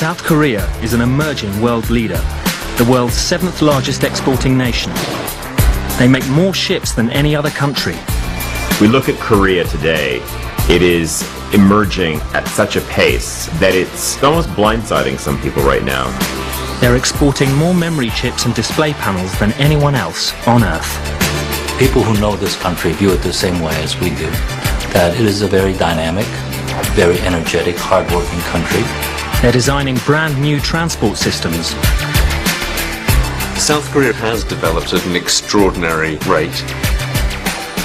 South Korea is an emerging world leader, the world's 7th largest exporting nation. They make more ships than any other country. We look at Korea today, it is emerging at such a pace that it's almost blindsiding some people right now. They're exporting more memory chips and display panels than anyone else on Earth. People who know this country view it the same way as we do, that it is a very dynamic, very energetic, hard-working country. They're designing brand new transport systems. South Korea has developed at an extraordinary rate.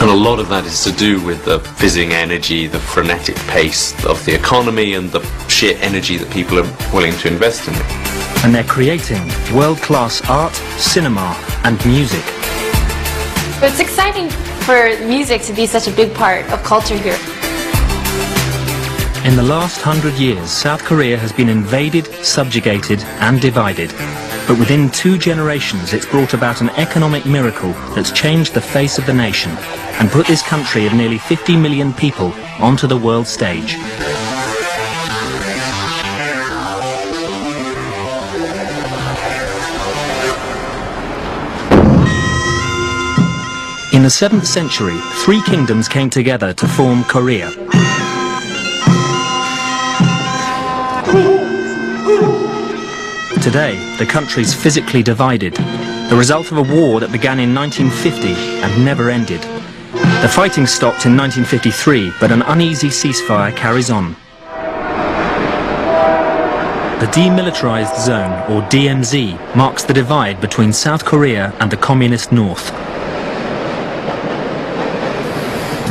And a lot of that is to do with the fizzing energy, the frenetic pace of the economy and the sheer energy that people are willing to invest in it. And they're creating world-class art, cinema and music. It's exciting for music to be such a big part of culture here. In the last 100 years, South Korea has been invaded, subjugated and divided. But within 2 generations, it's brought about an economic miracle that's changed the face of the nation and put this country of nearly 50 million people onto the world stage. In the 7th century, 3 kingdoms came together to form Korea. Today, the country's physically divided, the result of a war that began in 1950 and never ended. The fighting stopped in 1953, but an uneasy ceasefire carries on. The Demilitarized Zone, or DMZ, marks the divide between South Korea and the Communist North.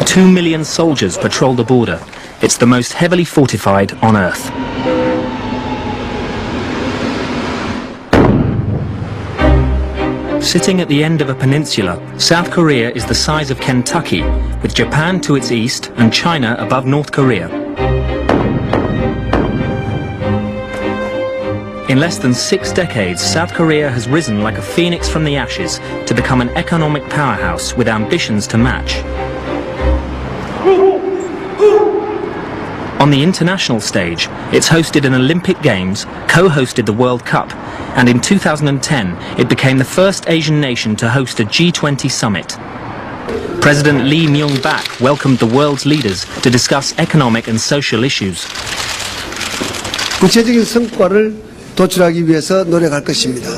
2 million soldiers patrol the border. It's the most heavily fortified on Earth. Sitting at the end of a peninsula, South Korea is the size of Kentucky, with Japan to its east and China above North Korea. In less than 6 decades, South Korea has risen like a phoenix from the ashes to become an economic powerhouse with ambitions to match. On the international stage, it's hosted an Olympic Games, co-hosted the World Cup, and in 2010 it became the first Asian nation to host a G20 summit. President Lee Myung-bak welcomed the world's leaders to discuss economic and social issues. 구체적인 성과를 도출하기 위해서 노력할 것입니다.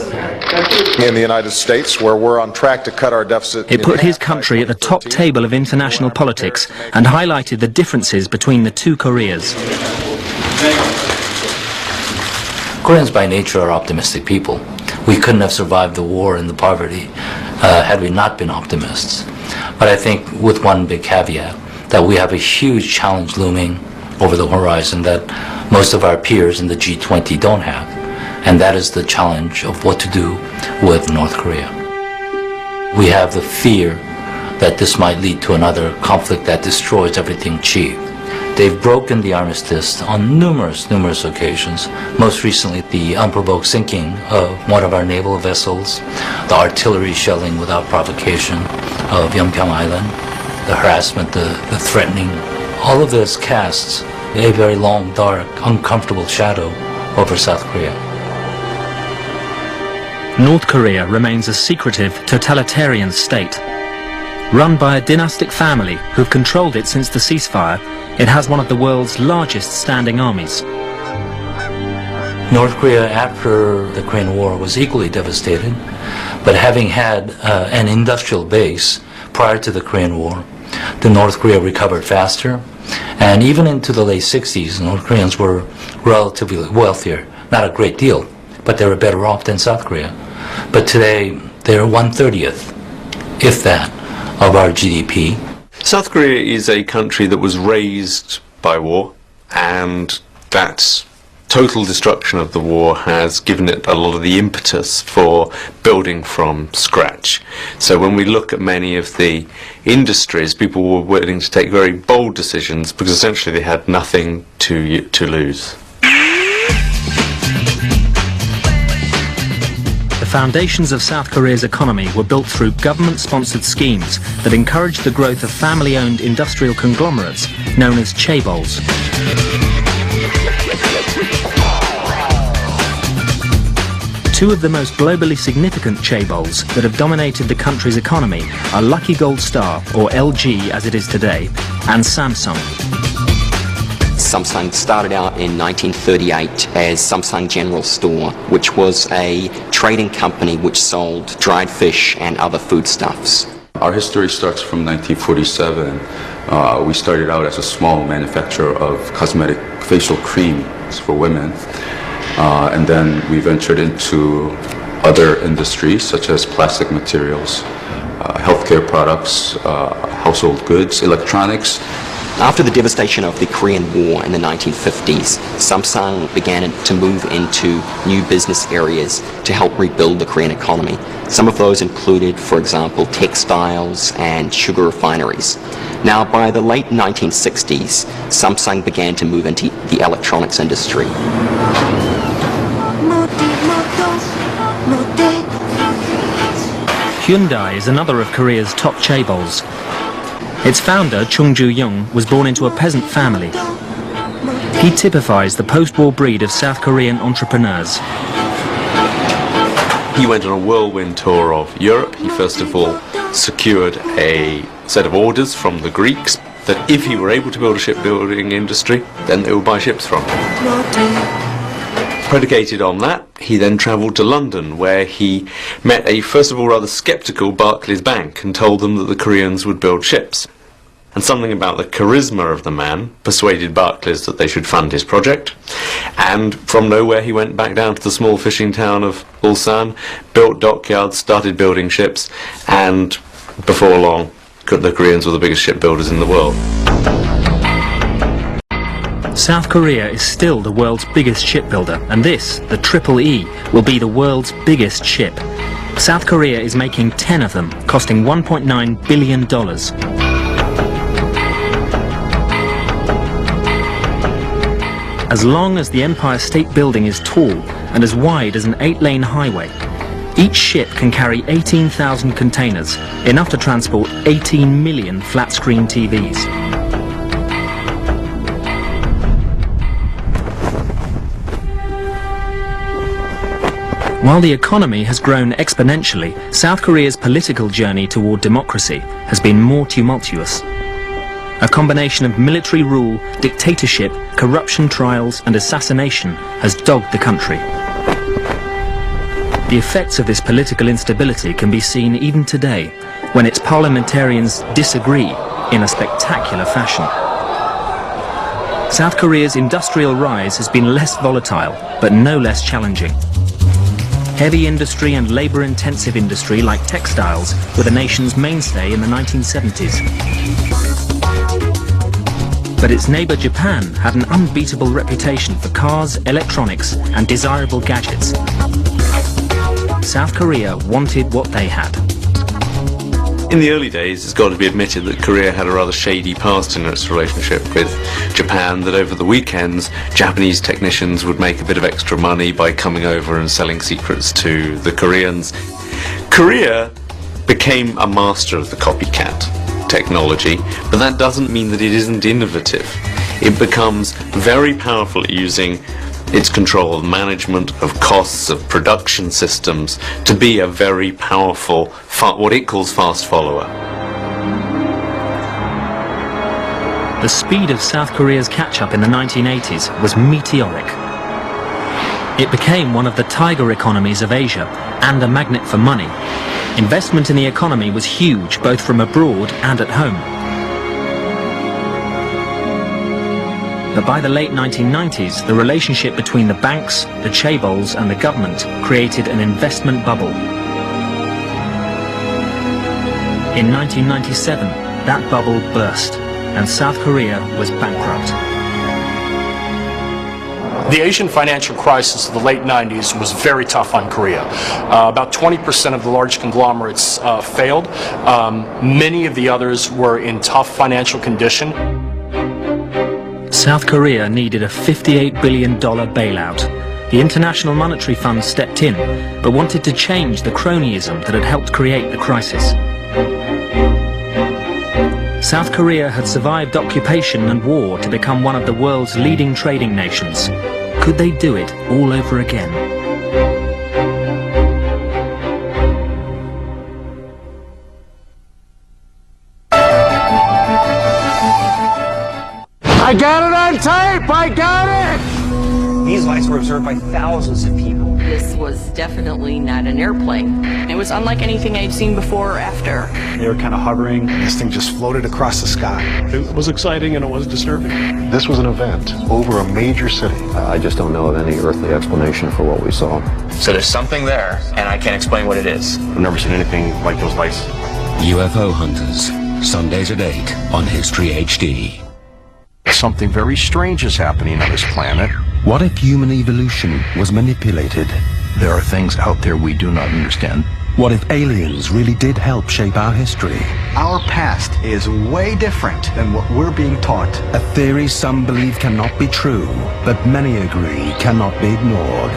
In the United States, where we're on track to cut our deficit. It put his country at the top table of international politics and highlighted the differences between the 2 Koreas. Koreans by nature are optimistic people. We couldn't have survived the war and the poverty had we not been optimists. But I think with one big caveat, that we have a huge challenge looming over the horizon that most of our peers in the G20 don't have. And that is the challenge of what to do with North Korea. We have the fear that this might lead to another conflict that destroys everything achieved. They've broken the armistice on numerous occasions. Most recently, the unprovoked sinking of one of our naval vessels, the artillery shelling without provocation of Yeonpyeong Island, the harassment, the threatening. All of this casts a very long, dark, uncomfortable shadow over South Korea. North Korea remains a secretive, totalitarian state. Run by a dynastic family who've controlled it since the ceasefire, it has one of the world's largest standing armies. North Korea, after the Korean War, was equally devastated, but having had an industrial base prior to the Korean War, the North Korea recovered faster, and even into the late 60s, North Koreans were relatively wealthier. Not a great deal, but they were better off than South Korea. But today, they're 1/30th, if that, of our GDP. South Korea is a country that was raised by war, and that total destruction of the war has given it a lot of the impetus for building from scratch. So when we look at many of the industries, people were willing to take very bold decisions because essentially they had nothing to lose. The foundations of South Korea's economy were built through government-sponsored schemes that encouraged the growth of family-owned industrial conglomerates known as chaebols. Two of the most globally significant chaebols that have dominated the country's economy are Lucky Gold Star, or LG as it is today, and Samsung. Samsung started out in 1938 as Samsung General Store, which was a trading company which sold dried fish and other foodstuffs. Our history starts from 1947. We started out as a small manufacturer of cosmetic facial creams for women. And then we ventured into other industries such as plastic materials, healthcare products, household goods, electronics. After the devastation of the Korean War in the 1950s, Samsung began to move into new business areas to help rebuild the Korean economy. Some of those included, for example, textiles and sugar refineries. Now, by the late 1960s, Samsung began to move into the electronics industry. Hyundai is another of Korea's top chaebols. Its founder, Chung Ju-young, was born into a peasant family. He typifies the post-war breed of South Korean entrepreneurs. He went on a whirlwind tour of Europe. He first of all secured a set of orders from the Greeks that if he were able to build a shipbuilding industry, then they would buy ships from him. Predicated on that, he then travelled to London, where he met a first of all rather sceptical Barclays Bank and told them that the Koreans would build ships. And something about the charisma of the man persuaded Barclays that they should fund his project. And from nowhere he went back down to the small fishing town of Ulsan, built dockyards, started building ships, and before long the Koreans were the biggest shipbuilders in the world. South Korea is still the world's biggest shipbuilder, and this, the Triple E, will be the world's biggest ship. South Korea is making 10 of them, costing $1.9 billion. As long as the Empire State Building is tall and as wide as an 8-lane highway, each ship can carry 18,000 containers, enough to transport 18 million flat-screen TVs. While the economy has grown exponentially, South Korea's political journey toward democracy has been more tumultuous. A combination of military rule, dictatorship, corruption trials and assassination has dogged the country. The effects of this political instability can be seen even today, when its parliamentarians disagree in a spectacular fashion. South Korea's industrial rise has been less volatile, but no less challenging. Heavy industry and labour-intensive industry like textiles were the nation's mainstay in the 1970s. But its neighbour Japan had an unbeatable reputation for cars, electronics and desirable gadgets. South Korea wanted what they had. In the early days, it's got to be admitted that Korea had a rather shady past in its relationship with Japan, that over the weekends, Japanese technicians would make a bit of extra money by coming over and selling secrets to the Koreans. Korea became a master of the copycat technology, but that doesn't mean that it isn't innovative. It becomes very powerful at using its control of management, of costs, of production systems, to be a very powerful, what it calls fast follower. The speed of South Korea's catch-up in the 1980s was meteoric. It became one of the tiger economies of Asia and a magnet for money. Investment in the economy was huge, both from abroad and at home. But by the late 1990s, the relationship between the banks, the chaebols and the government created an investment bubble. In 1997, that bubble burst, and South Korea was bankrupt. The Asian financial crisis of the late 90s was very tough on Korea. About 20% of the large conglomerates failed. Many of the others were in tough financial condition. South Korea needed a $58 billion bailout. The International Monetary Fund stepped in, but wanted to change the cronyism that had helped create the crisis. South Korea had survived occupation and war to become one of the world's leading trading nations. Could they do it all over again? I got it on tape! I got it! These lights were observed by thousands of people. This was definitely not an airplane. It was unlike anything I'd seen before or after. They were kind of hovering. This thing just floated across the sky. It was exciting and it was disturbing. This was an event over a major city. I just don't know of any earthly explanation for what we saw. So there's something there, and I can't explain what it is. I've never seen anything like those lights. UFO Hunters, Sundays at 8 on History HD. Something very strange is happening on this planet. What if human evolution was manipulated? There are things out there we do not understand. What if aliens really did help shape our history? Our past is way different than what we're being taught. A theory some believe cannot be true, but many agree cannot be ignored.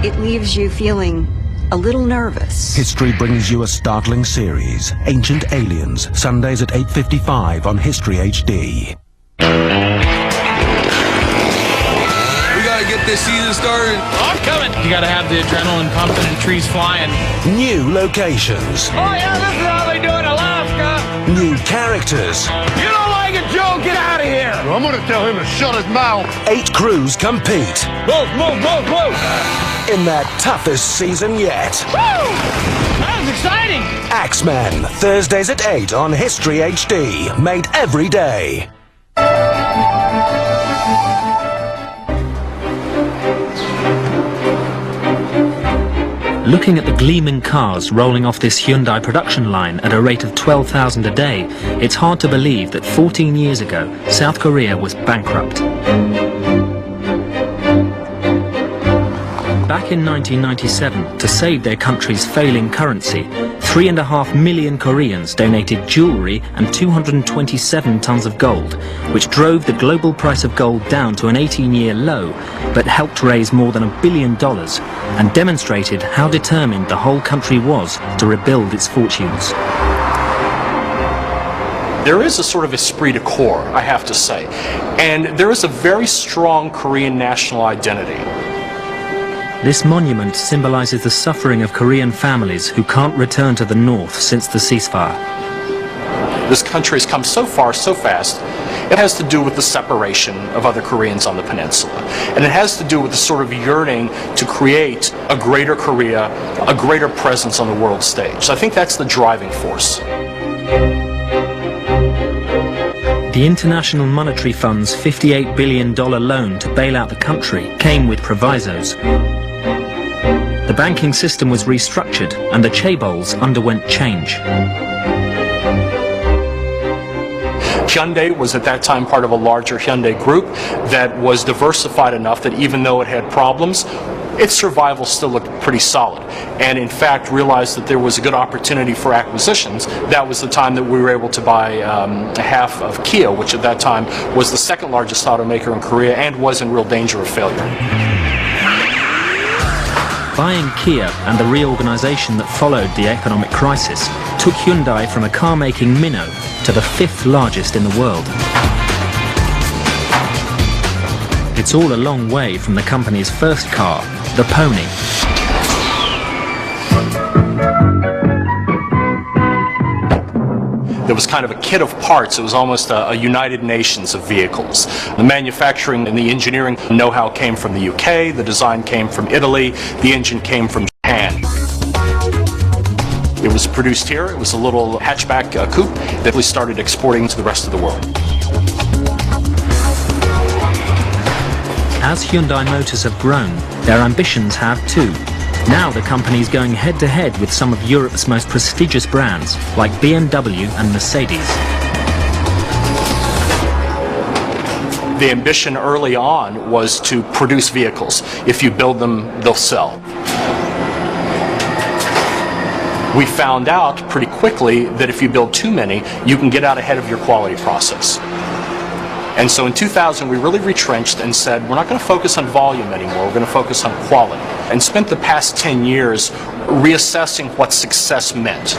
It leaves you feeling a little nervous. History brings you a startling series, Ancient Aliens, Sundays at 8:55 on History HD. Get this season started. I'm coming. You gotta have the adrenaline pumping and trees flying. New locations. Oh yeah, this is how they do it in Alaska. New characters. You don't like it, Joe? Get out of here. I'm gonna tell him to shut his mouth. 8 crews compete. Move, move, move, move. In their toughest season yet. Woo! That was exciting. Axemen, Thursdays at 8 on History HD. Made every day. Looking at the gleaming cars rolling off this Hyundai production line at a rate of 12,000 a day, it's hard to believe that 14 years ago, South Korea was bankrupt. Back in 1997, to save their country's failing currency, 3.5 million Koreans donated jewelry and 227 tons of gold, which drove the global price of gold down to an 18-year low, but helped raise more than $1 billion and demonstrated how determined the whole country was to rebuild its fortunes. There is a sort of esprit de corps, I have to say, and there is a very strong Korean national identity. This monument symbolizes the suffering of Korean families who can't return to the north since the ceasefire. This country has come so far, so fast. It has to do with the separation of other Koreans on the peninsula. And it has to do with the sort of yearning to create a greater Korea, a greater presence on the world stage. So I think that's the driving force. The International Monetary Fund's $58 billion loan to bail out the country came with provisos. The banking system was restructured and the chaebols underwent change. Hyundai was at that time part of a larger Hyundai group that was diversified enough that even though it had problems, its survival still looked pretty solid. And in fact realized that there was a good opportunity for acquisitions. That was the time that we were able to buy half of Kia, which at that time was the second largest automaker in Korea and was in real danger of failure. Buying Kia and the reorganization that followed the economic crisis took Hyundai from a car-making minnow to the 5th largest in the world. It's all a long way from the company's first car, the Pony. There was kind of a kit of parts. It was almost a United Nations of vehicles. The manufacturing and the engineering know-how came from the UK, the design came from Italy, the engine came from Japan. It was produced here. It was a little hatchback coupe that we started exporting to the rest of the world. As Hyundai Motors have grown, their ambitions have too. Now the company's going head-to-head with some of Europe's most prestigious brands, like BMW and Mercedes. The ambition early on was to produce vehicles. If you build them, they'll sell. We found out pretty quickly that if you build too many, you can get out ahead of your quality process. And so in 2000, we really retrenched and said, we're not going to focus on volume anymore, we're going to focus on quality. And spent the past 10 years reassessing what success meant.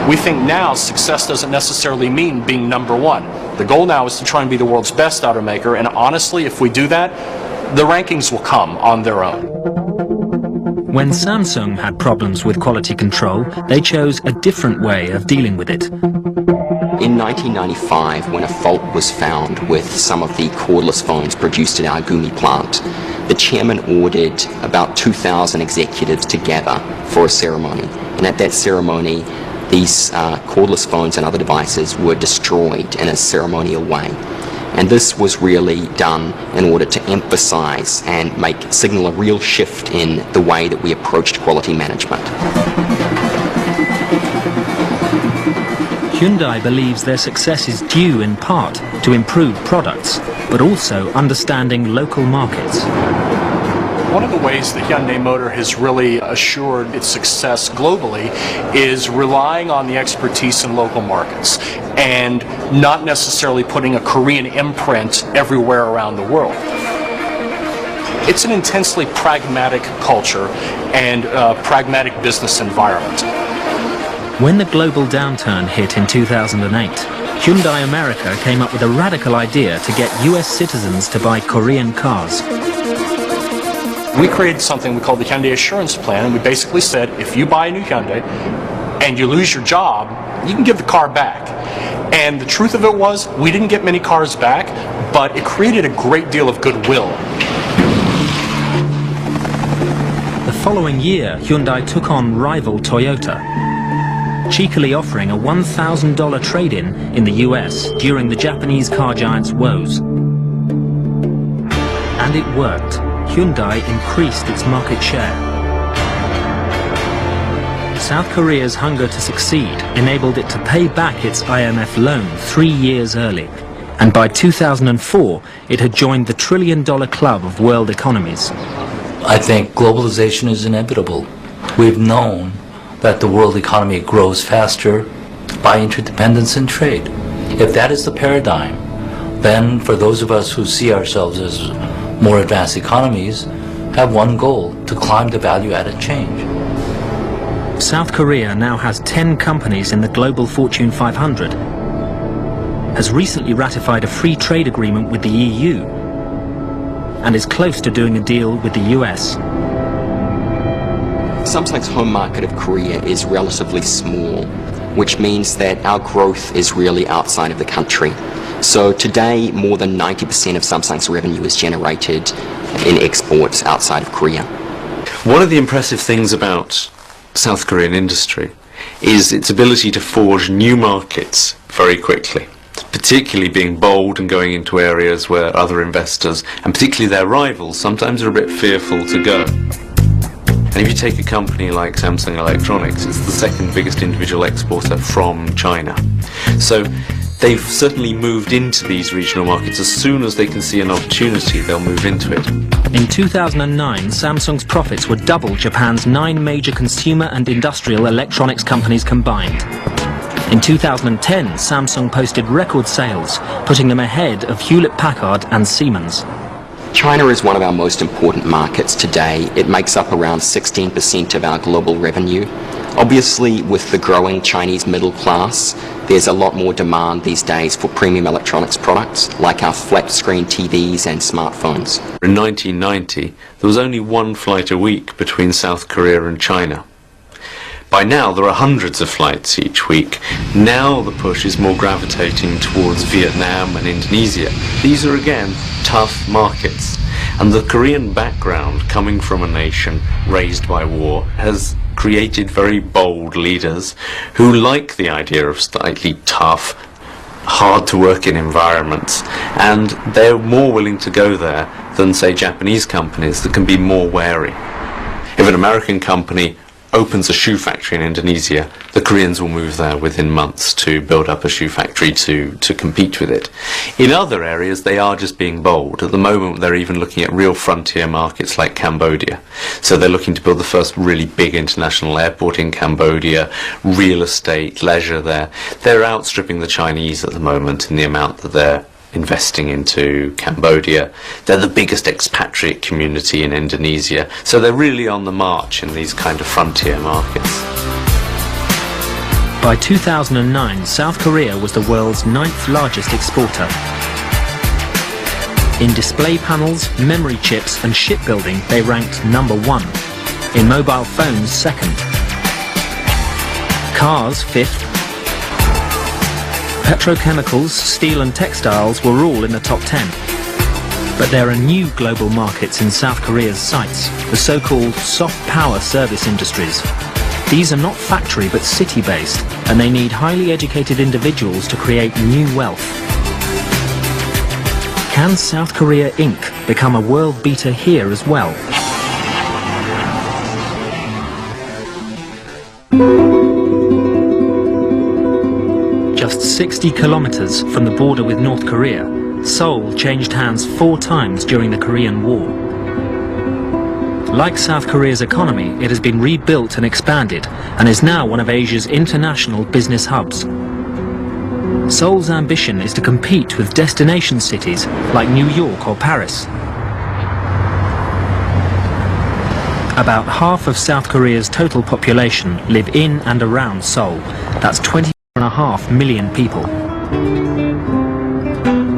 We think now success doesn't necessarily mean being number one. The goal now is to try and be the world's best automaker, and honestly, if we do that, the rankings will come on their own. When Samsung had problems with quality control, they chose a different way of dealing with it. In 1995, when a fault was found with some of the cordless phones produced at our Gumi plant, the chairman ordered about 2,000 executives to gather for a ceremony. And at that ceremony, these cordless phones and other devices were destroyed in a ceremonial way. And this was really done in order to emphasize and signal a real shift in the way that we approached quality management. Hyundai believes their success is due in part to improved products, but also understanding local markets. One of the ways that Hyundai Motor has really assured its success globally is relying on the expertise in local markets and not necessarily putting a Korean imprint everywhere around the world. It's an intensely pragmatic culture and pragmatic business environment. When the global downturn hit in 2008, Hyundai America came up with a radical idea to get US citizens to buy Korean cars. We created something we called the Hyundai Assurance Plan, and we basically said, if you buy a new Hyundai and you lose your job, you can give the car back. And the truth of it was, we didn't get many cars back, but it created a great deal of goodwill. The following year, Hyundai took on rival Toyota, cheekily offering a $1,000 trade-in in the US during the Japanese car giant's woes. And it worked. Hyundai increased its market share. South Korea's hunger to succeed enabled it to pay back its IMF loan 3 years early. And by 2004, it had joined the $1 trillion club of world economies. I think globalization is inevitable. We've known that the world economy grows faster by interdependence and trade. If that is the paradigm, then for those of us who see ourselves as more advanced economies, have one goal: to climb the value-added change. South Korea now has 10 companies in the global Fortune 500, has recently ratified a free trade agreement with the EU, and is close to doing a deal with the US. Samsung's home market of Korea is relatively small, which means that our growth is really outside of the country. So today, more than 90% of Samsung's revenue is generated in exports outside of Korea. One of the impressive things about South Korean industry is its ability to forge new markets very quickly, particularly being bold and going into areas where other investors, and particularly their rivals, sometimes are a bit fearful to go. And if you take a company like Samsung Electronics, it's the second biggest individual exporter from China. So they've certainly moved into these regional markets. As soon as they can see an opportunity, they'll move into it. In 2009, Samsung's profits were double Japan's 9 major consumer and industrial electronics companies combined. In 2010, Samsung posted record sales, putting them ahead of Hewlett-Packard and Siemens. China is one of our most important markets today. It makes up around 16% of our global revenue. Obviously, with the growing Chinese middle class, there's a lot more demand these days for premium electronics products, like our flat-screen TVs and smartphones. In 1990, there was only one flight a week between South Korea and China. By now, there are hundreds of flights each week. Now the push is more gravitating towards Vietnam and Indonesia. These are, again, tough markets. And the Korean background, coming from a nation raised by war, has created very bold leaders who like the idea of slightly tough, hard to work in environments, and they're more willing to go there than, say, Japanese companies that can be more wary. If an American company opens a shoe factory in Indonesia, the Koreans will move there within months to build up a shoe factory to compete with it. In other areas, they are just being bold. At the moment, they're even looking at real frontier markets like Cambodia. So they're looking to build the first really big international airport in Cambodia, real estate, leisure there. They're outstripping the Chinese at the moment in the amount that they're investing into Cambodia. They're the biggest expatriate community in Indonesia, so they're really on the march in these kind of frontier markets. By 2009, South Korea was the world's 9th largest exporter. In display panels, memory chips and shipbuilding, they ranked number 1. In mobile phones, 2nd. Cars, 5th. Petrochemicals, steel and textiles were all in the top 10. But there are new global markets in South Korea's sights, the so-called soft power service industries. These are not factory but city-based, and they need highly educated individuals to create new wealth. Can South Korea Inc. become a world beater here as well? Just 60 kilometers from the border with North Korea, Seoul changed hands 4 times during the Korean War. Like South Korea's economy, it has been rebuilt and expanded and is now one of Asia's international business hubs. Seoul's ambition is to compete with destination cities like New York or Paris. About half of South Korea's total population live in and around Seoul. That's 20.5 million people.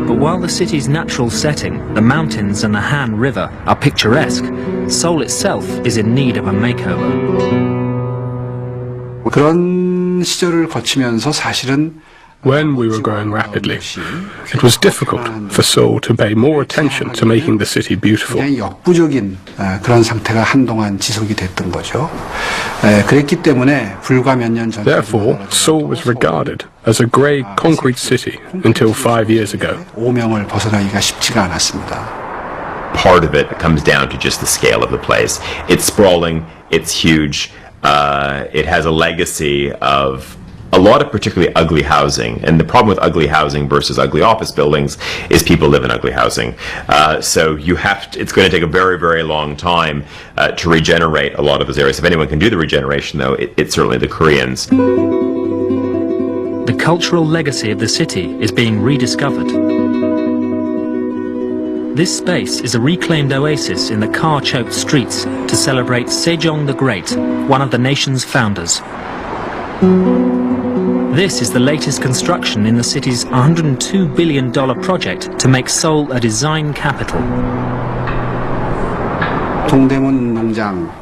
But while the city's natural setting, the mountains and the Han River, are picturesque, Seoul itself is in need of a makeover. 그런 시절을 거치면서 사실은 When we were growing rapidly, it was difficult for Seoul to pay more attention to making the city beautiful. 굉장히 역부족인 그런 상태가 한동안 지속이 됐던 거죠. 그랬기 때문에 불과 몇 년 전. Therefore, Seoul was regarded as a grey concrete city until 5 years ago. 오명을 벗어나기가 쉽지가 않았습니다. Part of it comes down to just the scale of the place. It's sprawling, it's huge, it has a legacy of a lot of particularly ugly housing, and the problem with ugly housing versus ugly office buildings is people live in ugly housing. So it's going to take a very, very long time to regenerate a lot of those areas. If anyone can do the regeneration, though, it's certainly the Koreans. The cultural legacy of the city is being rediscovered. This space is a reclaimed oasis in the car-choked streets to celebrate Sejong the Great, one of the nation's founders. This is the latest construction in the city's $102 billion project to make Seoul a design capital. 동대문 농장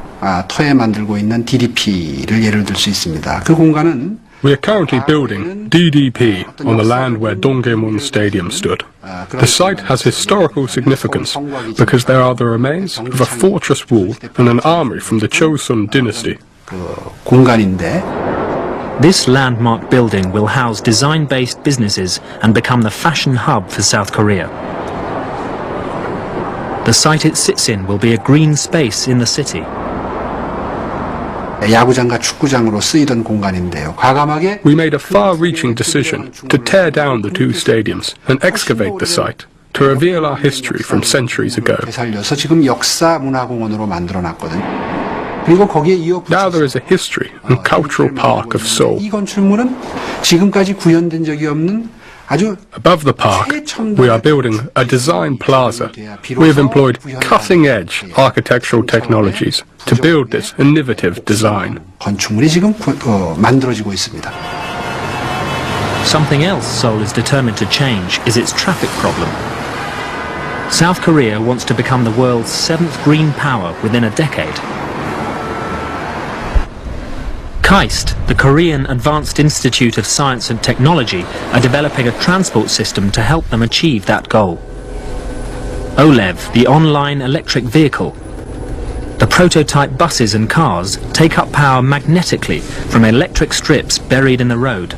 터에 만들고 있는 DDP를 예를 들 수 있습니다. 그 공간은 We are currently building DDP on the land where Dongdaemun Stadium stood. The site has historical significance because there are the remains of a fortress wall and an army from the Chosun dynasty. 공간인데 This landmark building will house design-based businesses and become the fashion hub for South Korea. The site it sits in will be a green space in the city. 야구장과 축구장으로 쓰이던 공간인데요. 과감하게 We made a far-reaching decision to tear down the two stadiums and excavate the site to reveal our history from centuries ago. 되살려서 지금 역사 문화공원으로 만들어놨거든요. 그리고 거기에 Now there is a history and cultural park of Seoul. 이 건축물은 지금까지 구현된 적이 없는 아주 Above the park, we are building a design plaza. We have employed cutting-edge architectural technologies to build this innovative design. 건축물이 지금 만들어지고 있습니다. Something else Seoul is determined to change is its traffic problem. South Korea wants to become the world's 7th green power within a decade. KAIST, the Korean Advanced Institute of Science and Technology, are developing a transport system to help them achieve that goal. OLEV, the online electric vehicle. The prototype buses and cars take up power magnetically from electric strips buried in the road.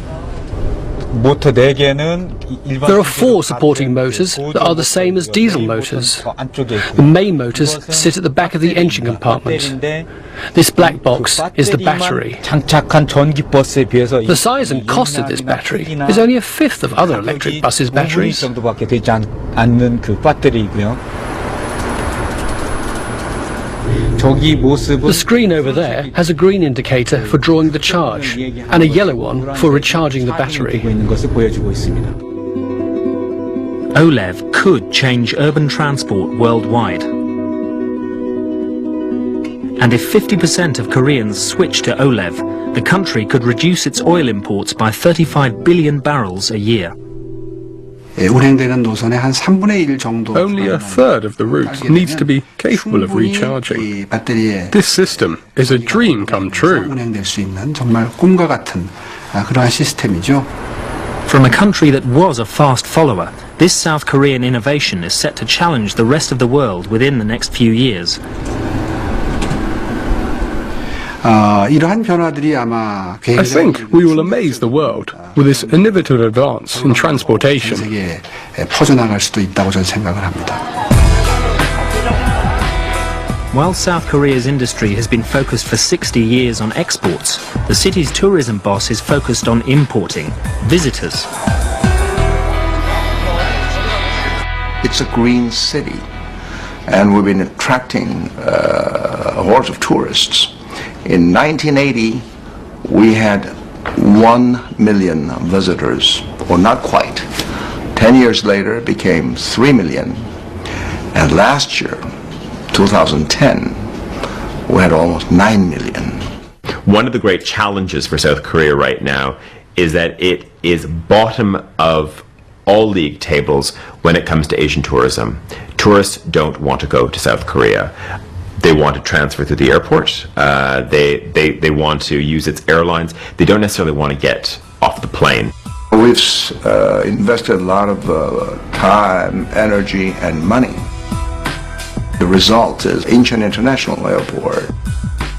There are 4 supporting motors that are the same as diesel motors. The main motors sit at the back of the engine compartment. This black box is the battery. The size and cost of this battery is only a fifth of other electric buses' batteries. The screen over there has a green indicator for drawing the charge and a yellow one for recharging the battery. OLEV could change urban transport worldwide. And if 50% of Koreans switch to OLEV, the country could reduce its oil imports by 35 billion barrels a year. 운행되는 노선의 한 3분의 1 정도. Only a third of the route needs to be capable of recharging. This system is a dream come true. 운행될 수 있는 정말 꿈과 같은 그러한 시스템이죠. From a country that was a fast follower, this South Korean innovation is set to challenge the rest of the world within the next few years. 이러한 변화들이 아마 I think we will amaze the world with this innovative advance in transportation. 세계에 퍼져나갈 수도 있다고 저는 생각을 합니다. While South Korea's industry has been focused for 60 years on exports, the city's tourism boss is focused on importing visitors. It's a green city, and we've been attracting a horde of tourists. In 1980, we had 1 million visitors, or not quite. 10 years later, it became 3 million. And last year, 2010, we had almost 9 million. One of the great challenges for South Korea right now is that it is bottom of all league tables when it comes to Asian tourism. Tourists don't want to go to South Korea. They want to transfer through the airport. They want to use its airlines. They don't necessarily want to get off the plane. We've invested a lot of time, energy, and money. The result is Incheon International Airport,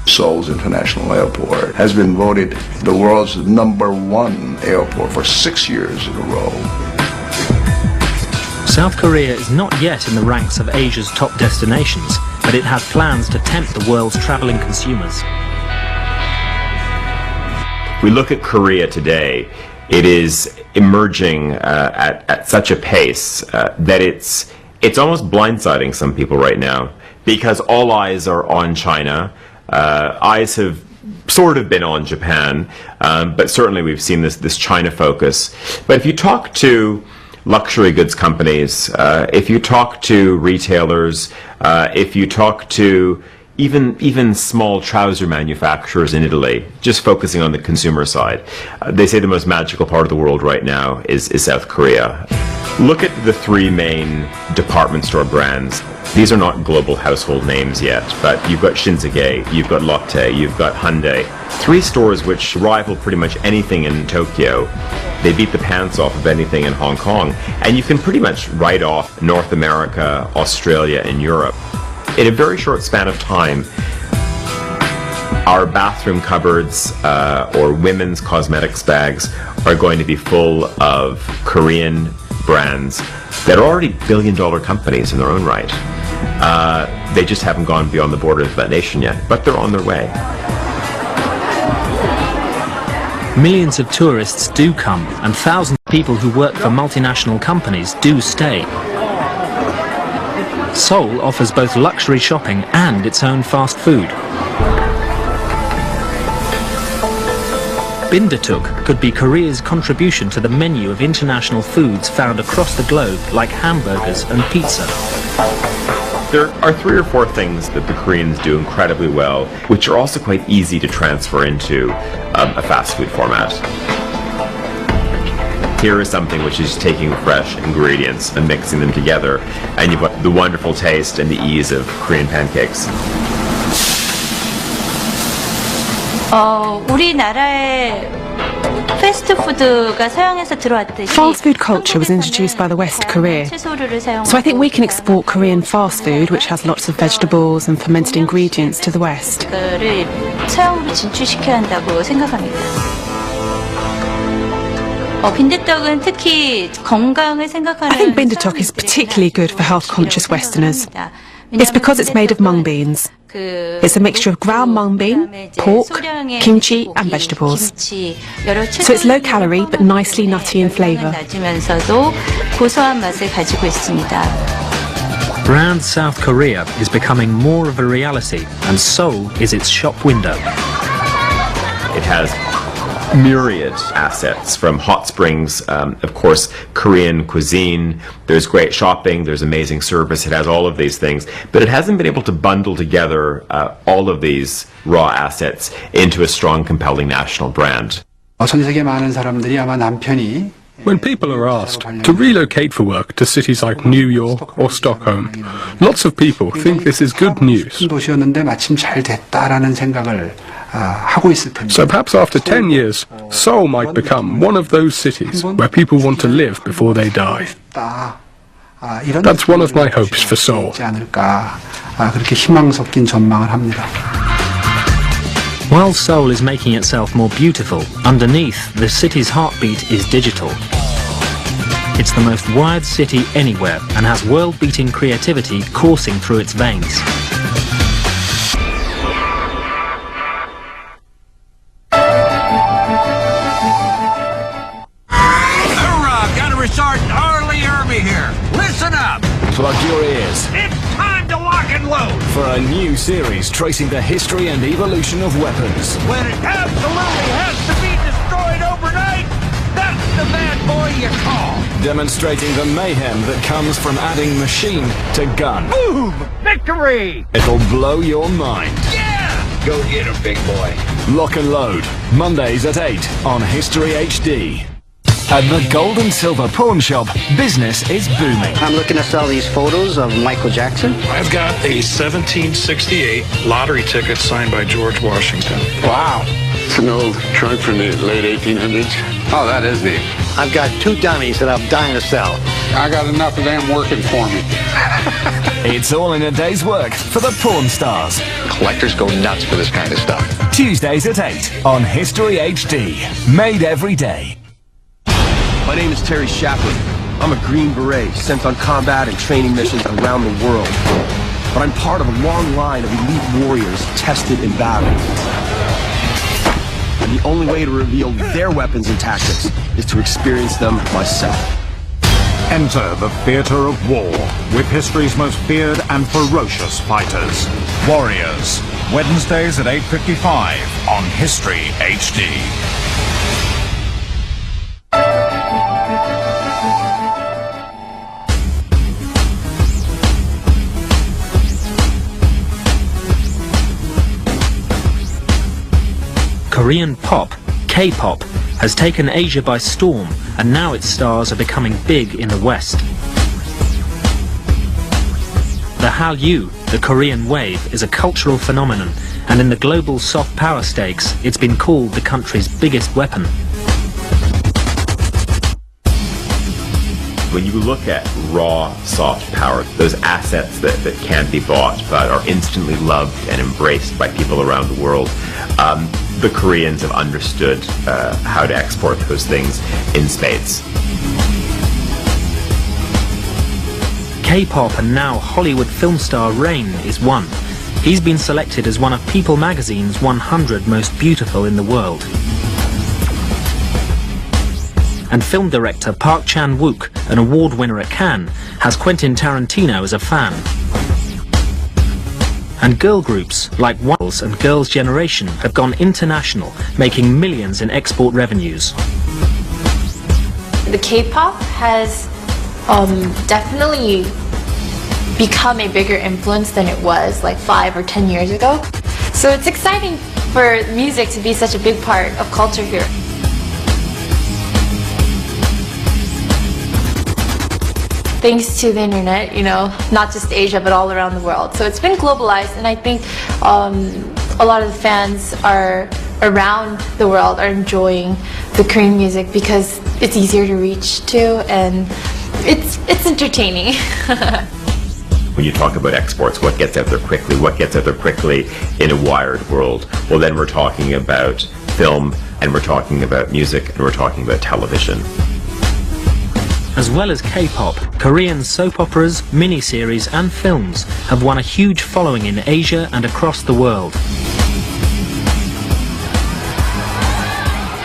Seoul's International Airport, has been voted the world's #1 airport for 6 years in a row. South Korea is not yet in the ranks of Asia's top destinations, but it has plans to tempt the world's travelling consumers. We look at Korea today, it is emerging at such a pace that it's almost blindsiding some people right now, because all eyes are on China. Eyes have sort of been on Japan, but certainly we've seen this China focus. But if you talk to luxury goods companies, if you talk to retailers, if you talk to even small trouser manufacturers in Italy, just focusing on the consumer side, they say the most magical part of the world right now is South Korea. Look at the 3 main department store brands. These are not global household names yet, but you've got Shinsegae, you've got Lotte, you've got Hyundai. 3 stores which rival pretty much anything in Tokyo. They beat the pants off of anything in Hong Kong. And you can pretty much write off North America, Australia, and Europe. In a very short span of time, our bathroom cupboards or women's cosmetics bags are going to be full of Korean brands that are already billion-dollar companies in their own right. They just haven't gone beyond the borders of that nation yet, but they're on their way. Millions of tourists do come, and thousands of people who work for multinational companies do stay. Seoul offers both luxury shopping and its own fast food. Bindaetteok could be Korea's contribution to the menu of international foods found across the globe, like hamburgers and pizza. There are 3 or 4 things that the Koreans do incredibly well, which are also quite easy to transfer into a fast food format. Here is something which is taking fresh ingredients and mixing them together, and you've got the wonderful taste and the ease of Korean pancakes. 우리나라에 패스트푸드가 서양에서 들어왔듯이 Fast food culture was introduced by the West Korea. So I think we can export Korean fast food, which has lots of vegetables and fermented ingredients, to the West. 를 서양으로 진출시켜야 한다고 생각합니다. 빈대떡은 특히 건강을 생각하는 I think Bindaetteok is particularly good for health-conscious Westerners. It's because it's made of mung beans. It's a mixture of ground mung bean, pork, kimchi and vegetables. So it's low calorie but nicely nutty in flavour. 고소한 맛을 가지고 있습니다. Brand South Korea is becoming more of a reality, and Seoul is its shop window. It has myriad assets, from hot springs, of course, Korean cuisine, there's great shopping, there's amazing service, it has all of these things, but it hasn't been able to bundle together all of these raw assets into a strong, compelling national brand. 전 세계 많은 사람들이 아마 남편이 When people are asked to relocate for work to cities like New York or Stockholm, lots of people think this is good news. 큰 도시였는데 마침 잘 됐다라는 생각을 하고 있을 텐데. So perhaps after 10 years, Seoul might become one of those cities where people want to live before they die. That's one of my hopes for Seoul. 그렇게 희망 섞인 전망을 합니다. While Seoul is making itself more beautiful, underneath, the city's heartbeat is digital. It's the most wired city anywhere and has world-beating creativity coursing through its veins. Hoorah! Gunnery Sergeant Harley Ermy here. Listen up! Plug your ears It's time to lock and load! for a new series tracing the history and evolution of weapons. When it absolutely has to be destroyed overnight, that's the bad boy you call. Demonstrating the mayhem that comes from adding machine to gun. Boom! Victory! It'll blow your mind. Yeah! Go get him, big boy. Lock and Load, Mondays at 8 on History HD. At the Gold and Silver Pawn Shop, business is booming. I'm looking to sell these photos of Michael Jackson. I've got a 1768 lottery ticket signed by George Washington. Wow. It's an old trunk from the late 1800s. Oh, that is neat. I've got 2 dummies that I'm dying to sell. I got enough of them working for me. It's all in a day's work for the Pawn Stars. Collectors go nuts for this kind of stuff. Tuesdays at 8 on History HD. Made every day. My name is Terry Shacklin. I'm a Green Beret sent on combat and training missions around the world. But I'm part of a long line of elite warriors tested in battle. And the only way to reveal their weapons and tactics is to experience them myself. Enter the theater of war with history's most feared and ferocious fighters. Warriors, Wednesdays at 8:55 on History HD. Korean pop, K-pop, has taken Asia by storm, and now its stars are becoming big in the West. The Hallyu, the Korean wave, is a cultural phenomenon, and in the global soft power stakes, it's been called the country's biggest weapon. When you look at raw soft power, those assets that can't be bought but are instantly loved and embraced by people around the world, the Koreans have understood how to export those things in spades. K-pop and now Hollywood film star Rain is one. He's been selected as one of People magazine's 100 most beautiful in the world. And film director Park Chan-wook, an award winner at Cannes, has Quentin Tarantino as a fan. And girl groups like Wiles and Girls' Generation have gone international, making millions in export revenues. The K-pop has definitely become a bigger influence than it was like 5 or 10 years ago. So it's exciting for music to be such a big part of culture here. Thanks to the internet, you know, not just Asia but all around the world. So it's been globalized, and I think a lot of the fans around the world are enjoying the Korean music because it's easier to reach to, and it's entertaining. When you talk about exports, what gets out there quickly, what gets out there quickly in a wired world? Well, then we're talking about film, and we're talking about music, and we're talking about television. As well as K-pop, Korean soap operas, miniseries and films have won a huge following in Asia and across the world.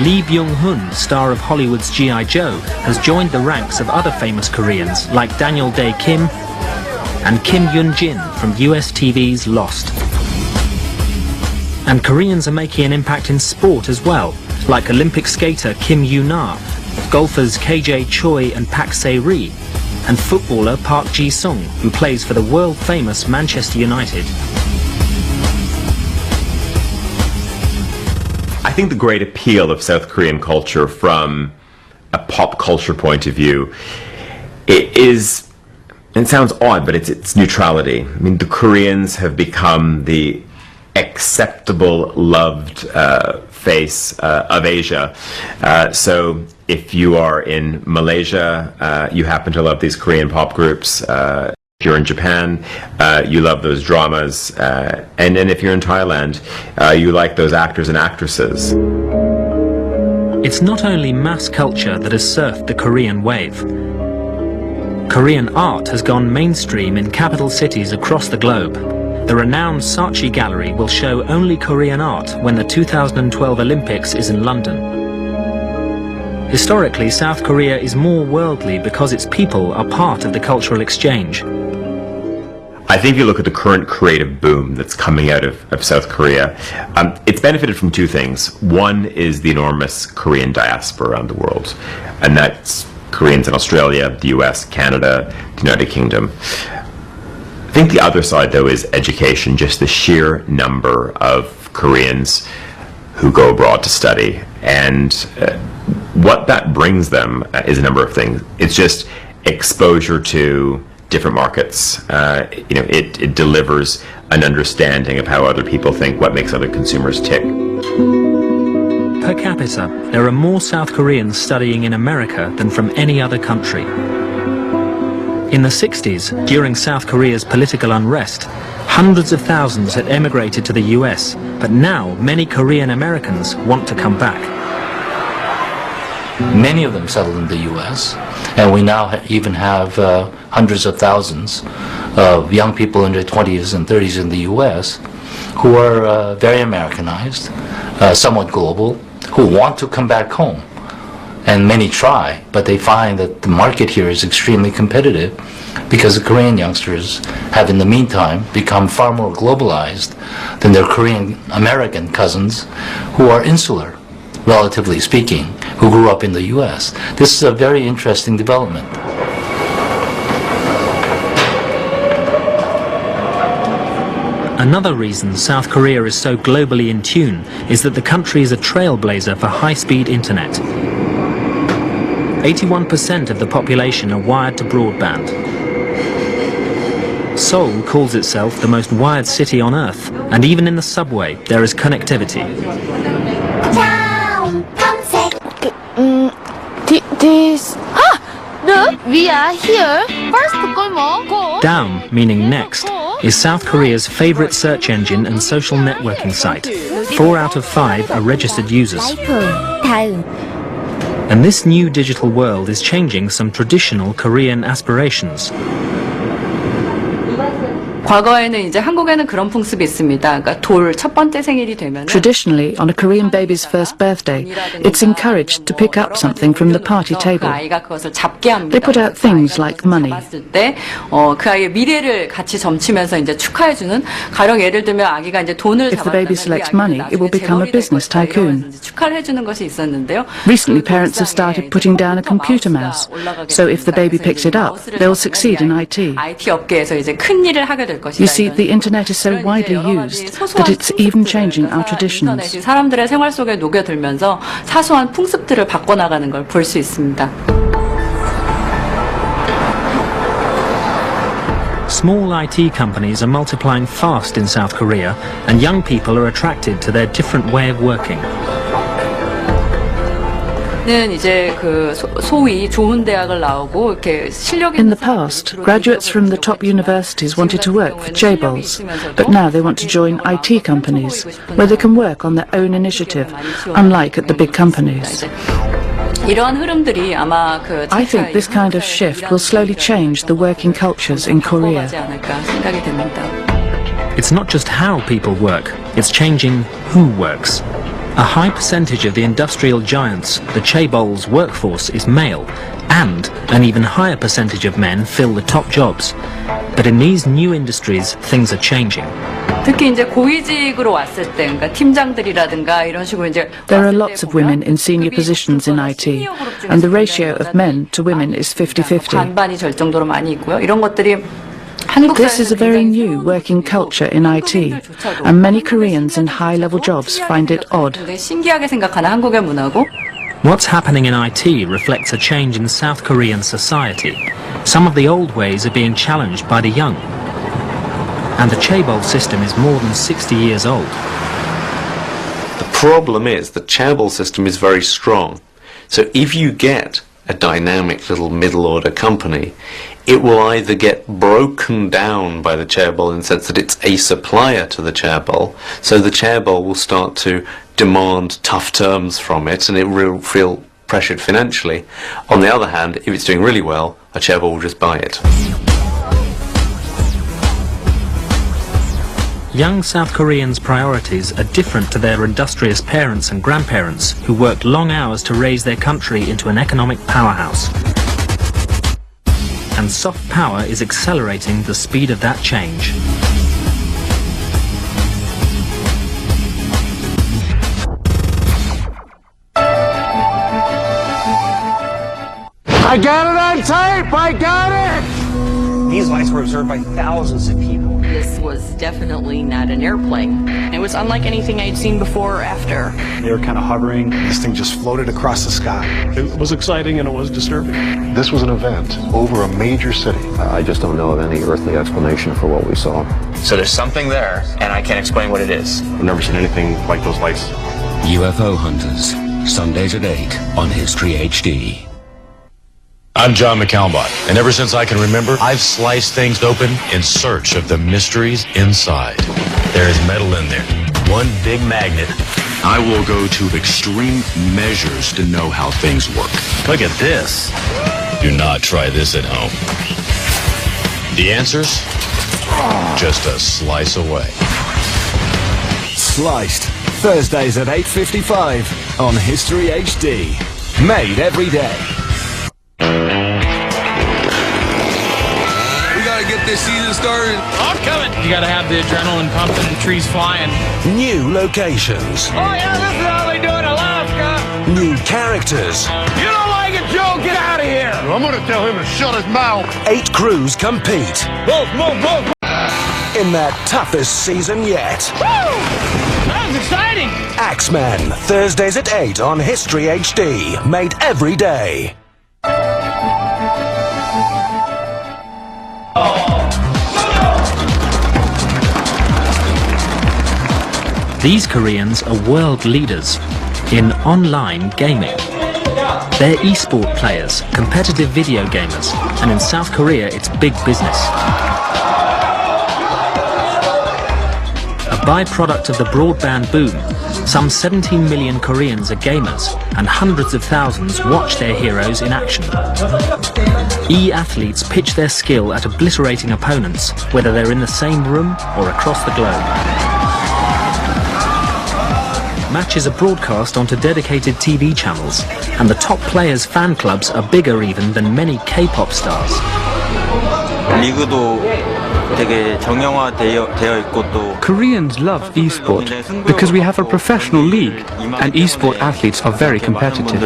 Lee Byung-hun, star of Hollywood's G.I. Joe, has joined the ranks of other famous Koreans like Daniel Dae-kim and Kim Yoon-jin from US TV's Lost. And Koreans are making an impact in sport as well, like Olympic skater Kim Yoo-na, golfers KJ Choi and Pak Se-ri, and footballer Park Ji-sung, who plays for the world-famous Manchester United. I think the great appeal of South Korean culture from a pop culture point of view, it sounds odd, but it's neutrality. I mean, the Koreans have become the acceptable, loved face of Asia. So if you are in Malaysia, you happen to love these Korean pop groups. If you're in Japan, you love those dramas. And then if you're in Thailand, you like those actors and actresses. It's not only mass culture that has surfed the Korean wave. Korean art has gone mainstream in capital cities across the globe. The renowned Saatchi Gallery will show only Korean art when the 2012 Olympics is in London. Historically, South Korea is more worldly because its people are part of the cultural exchange. I think if you look at the current creative boom that's coming out of South Korea, it's benefited from two things. One is the enormous Korean diaspora around the world, and that's Koreans in Australia, the US, Canada, the United Kingdom. I think the other side, though, is education, just the sheer number of Koreans who go abroad to study. And what that brings them is a number of things. It's just exposure to different markets. It delivers an understanding of how other people think, what makes other consumers tick. Per capita, there are more South Koreans studying in America than from any other country. In the 60s, during South Korea's political unrest, hundreds of thousands had emigrated to the US, but now many Korean Americans want to come back. Many of them settled in the U.S., and we now even have hundreds of thousands of young people in their 20s and 30s in the U.S. who are very Americanized, somewhat global, who want to come back home. And many try, but they find that the market here is extremely competitive because the Korean youngsters have in the meantime become far more globalized than their Korean American cousins who are insular, relatively speaking, who grew up in the U.S. This is a very interesting development. Another reason South Korea is so globally in tune is that the country is a trailblazer for high-speed internet. 81% of the population are wired to broadband. Seoul calls itself the most wired city on Earth, and even in the subway there is connectivity. Look, we are here. First, go. Daum, meaning next, is South Korea's favorite search engine and social networking site. 4 out of 5 are registered users. And this new digital world is changing some traditional Korean aspirations. 과거에는 이제 한국에는 그런 풍습이 있습니다. 그러니까 돌 첫 번째 생일이 되면 Traditionally, on a Korean baby's first birthday, it's encouraged to pick up something from the party table. 아이가 그것을 잡게 합니다. They put out things like money. 때 그 아이의 미래를 같이 점치면서 이제 축하해 주는 가령 예를 들면 아기가 이제 돈을 If the baby selects money, it will become a business tycoon. 축하를 해 주는 것이 있었는데요. Recently, parents have started putting down a computer mouse. So if the baby picks it up, they'll succeed in IT. IT 업계에서 이제 큰 일을 하게 될 You see, the internet is so widely used that it's even changing our traditions. 사람들의 생활 속에 녹여들면서 사소한 풍습들을 바꿔나가는 걸 볼 수 있습니다. Small IT companies are multiplying fast in South Korea, and young people are attracted to their different way of working. 이제 그 소위 좋은 대학을 나오고 이렇게 실력 In the past, graduates from the top universities wanted to work for chaebols, but now they want to join IT companies, where they can work on their own initiative, unlike at the big companies. 이러한 흐름들이 아마 그 I think this kind of shift will slowly change the working cultures in Korea. 생각이 됩니다. It's not just how people work, it's changing who works. A high percentage of the industrial giants, the chaebol's workforce, is male, and an even higher percentage of men fill the top jobs. But in these new industries, things are changing. 특히 이제 고위직으로 왔을 때, 그러니까 팀장들이라든가 이런 식으로 이제 There are lots of women in senior positions in IT, and the ratio of men to women is 50-50. 반반이 될 정도로 많이 있고요. 이런 것들이 This is a very new working culture in IT, and many Koreans in high-level jobs find it odd. 신기하게 생각하는 한국의 문화고. What's happening in IT reflects a change in South Korean society. Some of the old ways are being challenged by the young. and the chaebol system is more than 60 years old. The problem is the chaebol system is very strong. So if you get a dynamic little middle-order company, it will either get broken down by the chaebol in the sense that it's a supplier to the chaebol, so the chaebol will start to demand tough terms from it and it will feel pressured financially. On the other hand, if it's doing really well, a chaebol will just buy it. Young South Koreans' priorities are different to their industrious parents and grandparents who worked long hours to raise their country into an economic powerhouse. And soft power is accelerating the speed of that change. I got it on tape! I got it! These lights were observed by thousands of people. This was definitely not an airplane. It was unlike anything I'd seen before or after. They were kind of hovering. This thing just floated across the sky. It was exciting and it was disturbing. This was an event over a major city. I just don't know of any earthly explanation for what we saw. So there's something there, and I can't explain what it is. I've never seen anything like those lights. UFO Hunters, Sundays at 8 on History HD. I'm John McAlbot, and ever since I can remember, I've sliced things open in search of the mysteries inside. There is metal in there, one big magnet. I will go to extreme measures to know how things work. Look at this. Do not try this at home. The answers? Just a slice away. Sliced, Thursdays at 8:55 on History HD. Made every day. Get this season started. I'm coming. You gotta have the adrenaline pumping and trees flying. New locations. Oh yeah, this is how they do it in Alaska. New characters. You don't like it, Joe? Get out of here. I'm gonna tell him to shut his mouth. 8 crews compete. Move, move, move. In that toughest season yet. Woo! That was exciting. Axeman, Thursdays at 8 on History HD. Made every day. These Koreans are world leaders in online gaming. They're esport players, competitive video gamers, and in South Korea it's big business. A byproduct of the broadband boom, some 17 million Koreans are gamers, and hundreds of thousands watch their heroes in action. E-athletes pitch their skill at obliterating opponents, whether they're in the same room or across the globe. Matches are broadcast onto dedicated TV channels, and the top players' fan clubs are bigger even than many K-pop stars. Koreans love esport because we have a professional league, and esport athletes are very competitive.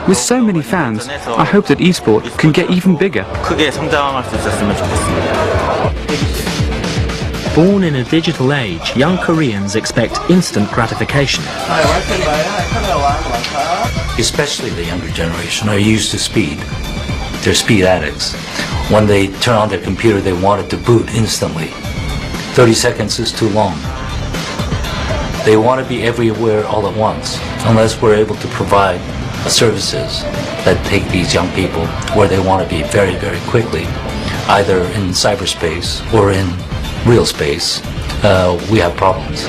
With so many fans, I hope that esport can get even bigger. Born in a digital age, young Koreans expect instant gratification. Especially the younger generation are used to speed. They're speed addicts. When they turn on their computer, they want it to boot instantly. 30 seconds is too long. They want to be everywhere all at once, unless we're able to provide services that take these young people where they want to be very, very quickly, either in cyberspace or in real space. We have problems.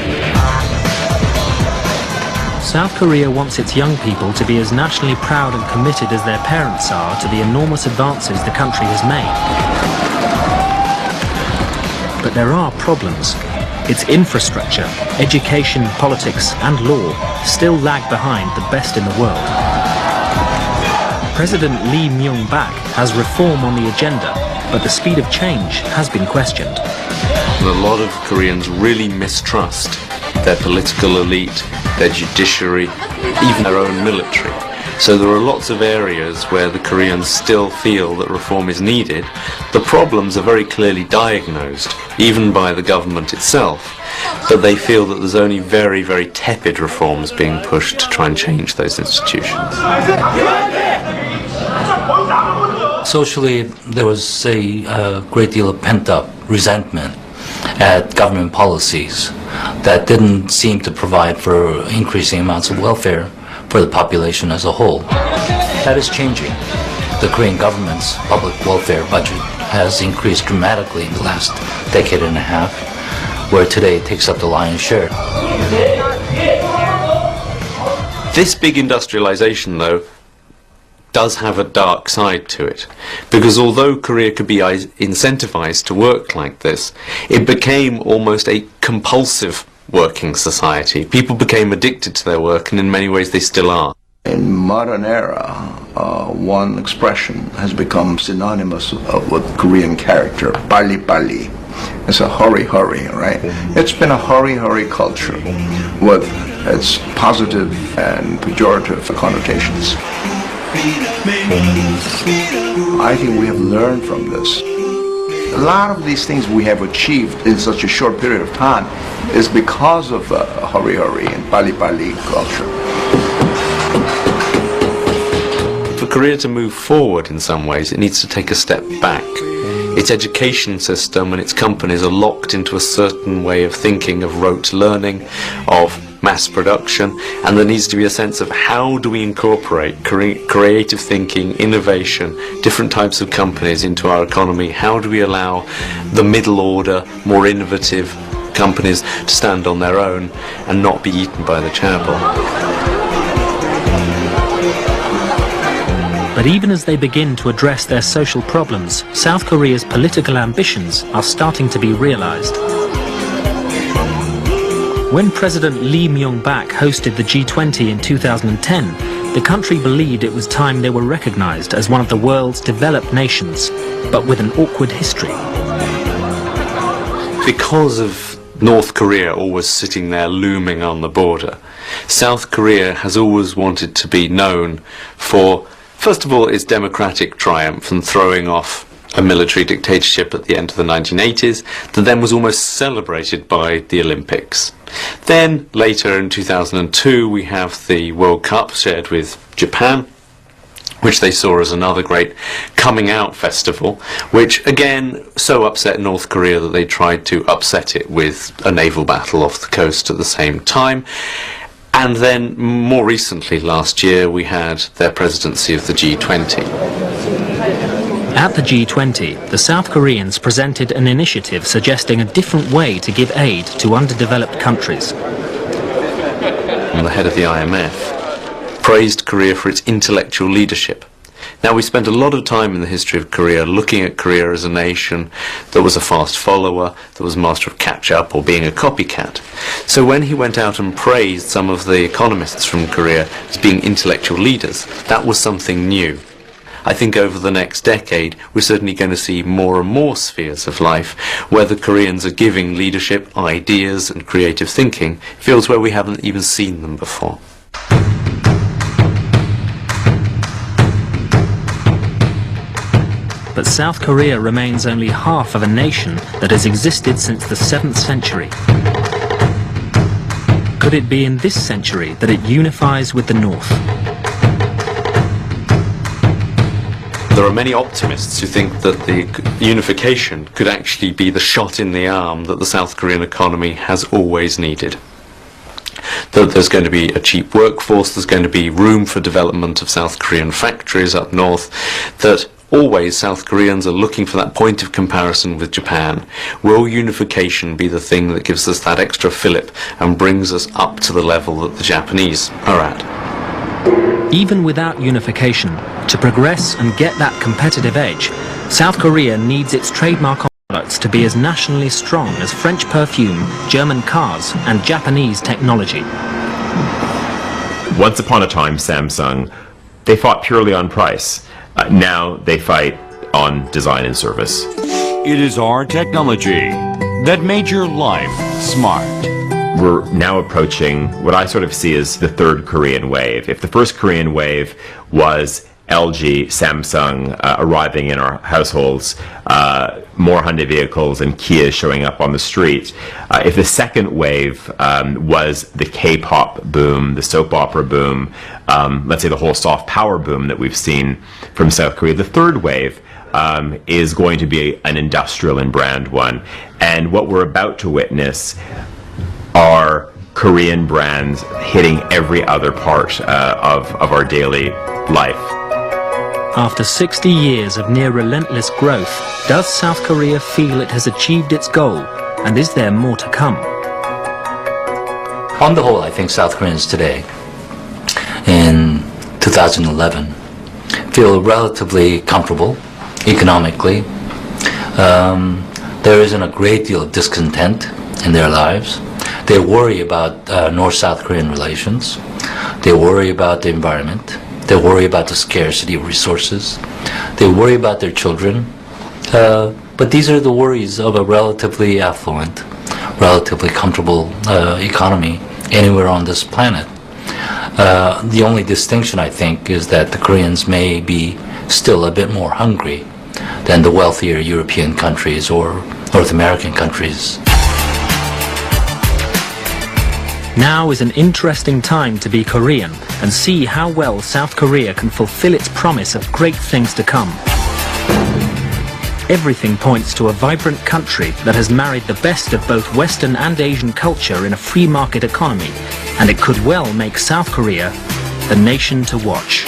South Korea wants its young people to be as nationally proud and committed as their parents are to the enormous advances the country has made. But there are problems. Its infrastructure, education, politics and law still lag behind the best in the world. President Lee Myung-bak has reform on the agenda, but the speed of change has been questioned. And a lot of Koreans really mistrust their political elite, their judiciary, even their own military. So there are lots of areas where the Koreans still feel that reform is needed. The problems are very clearly diagnosed, even by the government itself, but they feel that there's only very, very tepid reforms being pushed to try and change those institutions. Socially, there was a great deal of pent-up resentment at government policies that didn't seem to provide for increasing amounts of welfare for the population as a whole. That is changing. The Korean government's public welfare budget has increased dramatically in the last decade and a half, where today it takes up the lion's share. This big industrialization, though, does have a dark side to it, because although Korea could be incentivized to work like this, it became almost a compulsive working society. People became addicted to their work, and in many ways they still are. In modern era, one expression has become synonymous with Korean character, 빨리빨리. It's a hurry, right? It's been a hurry culture with its positive and pejorative connotations. I think we have learned from this. A lot of these things we have achieved in such a short period of time is because of hurry and 빨리빨리 culture. For Korea to move forward in some ways, it needs to take a step back. Its education system and its companies are locked into a certain way of thinking, of rote learning, of mass production, and there needs to be a sense of how do we incorporate creative thinking, innovation, different types of companies into our economy. How do we allow the middle order, more innovative companies to stand on their own and not be eaten by the chaebol? But even as they begin to address their social problems, South Korea's political ambitions are starting to be realized. When President Lee Myung-bak hosted the G20 in 2010, the country believed it was time they were recognized as one of the world's developed nations, but with an awkward history. Because of North Korea always sitting there looming on the border, South Korea has always wanted to be known for, first of all, its democratic triumph and throwing off a military dictatorship at the end of the 1980s that then was almost celebrated by the Olympics. Then, later in 2002, we have the World Cup shared with Japan, which they saw as another great coming out festival, which again so upset North Korea that they tried to upset it with a naval battle off the coast at the same time. And then, more recently, last year, we had their presidency of the G20. At the G20, the South Koreans presented an initiative suggesting a different way to give aid to underdeveloped countries. And the head of the IMF praised Korea for its intellectual leadership. Now, we spent a lot of time in the history of Korea looking at Korea as a nation that was a fast follower, that was master of catch-up or being a copycat. So when he went out and praised some of the economists from Korea as being intellectual leaders, that was something new. I think over the next decade, we're certainly going to see more and more spheres of life where the Koreans are giving leadership, ideas and creative thinking, fields where we haven't even seen them before. But South Korea remains only half of a nation that has existed since the 7th century. Could it be in this century that it unifies with the North? There are many optimists who think that the unification could actually be the shot in the arm that the South Korean economy has always needed. That there's going to be a cheap workforce, there's going to be room for development of South Korean factories up north, that always South Koreans are looking for that point of comparison with Japan. Will unification be the thing that gives us that extra fillip and brings us up to the level that the Japanese are at? Even without unification, to progress and get that competitive edge, South Korea needs its trademark products to be as nationally strong as French perfume, German cars, and Japanese technology. Once upon a time, Samsung, they fought purely on price. Now they fight on design and service. It is our technology that made your life smart. We're now approaching what I sort of see as the third Korean wave. If the first Korean wave was LG, Samsung arriving in our households more Hyundai vehicles and Kia showing up on the street. If the second wave was the K-pop boom, the soap opera boom, let's say the whole soft power boom that we've seen from South Korea, the third wave is going to be an industrial and brand one. And what we're about to witness are Korean brands hitting every other part of our daily life. After 60 years of near relentless growth, does South Korea feel it has achieved its goal, and is there more to come? On the whole, I think South Koreans today, in 2011, feel relatively comfortable economically. There isn't a great deal of discontent in their lives. They worry about North-South Korean relations. They worry about the environment. They worry about the scarcity of resources. They worry about their children. But these are the worries of a relatively affluent, relatively comfortable economy anywhere on this planet. The only distinction, I think, is that the Koreans may be still a bit more hungry than the wealthier European countries or North American countries. Now is an interesting time to be Korean and see how well South Korea can fulfill its promise of great things to come. Everything points to a vibrant country that has married the best of both Western and Asian culture in a free market economy, and it could well make South Korea the nation to watch.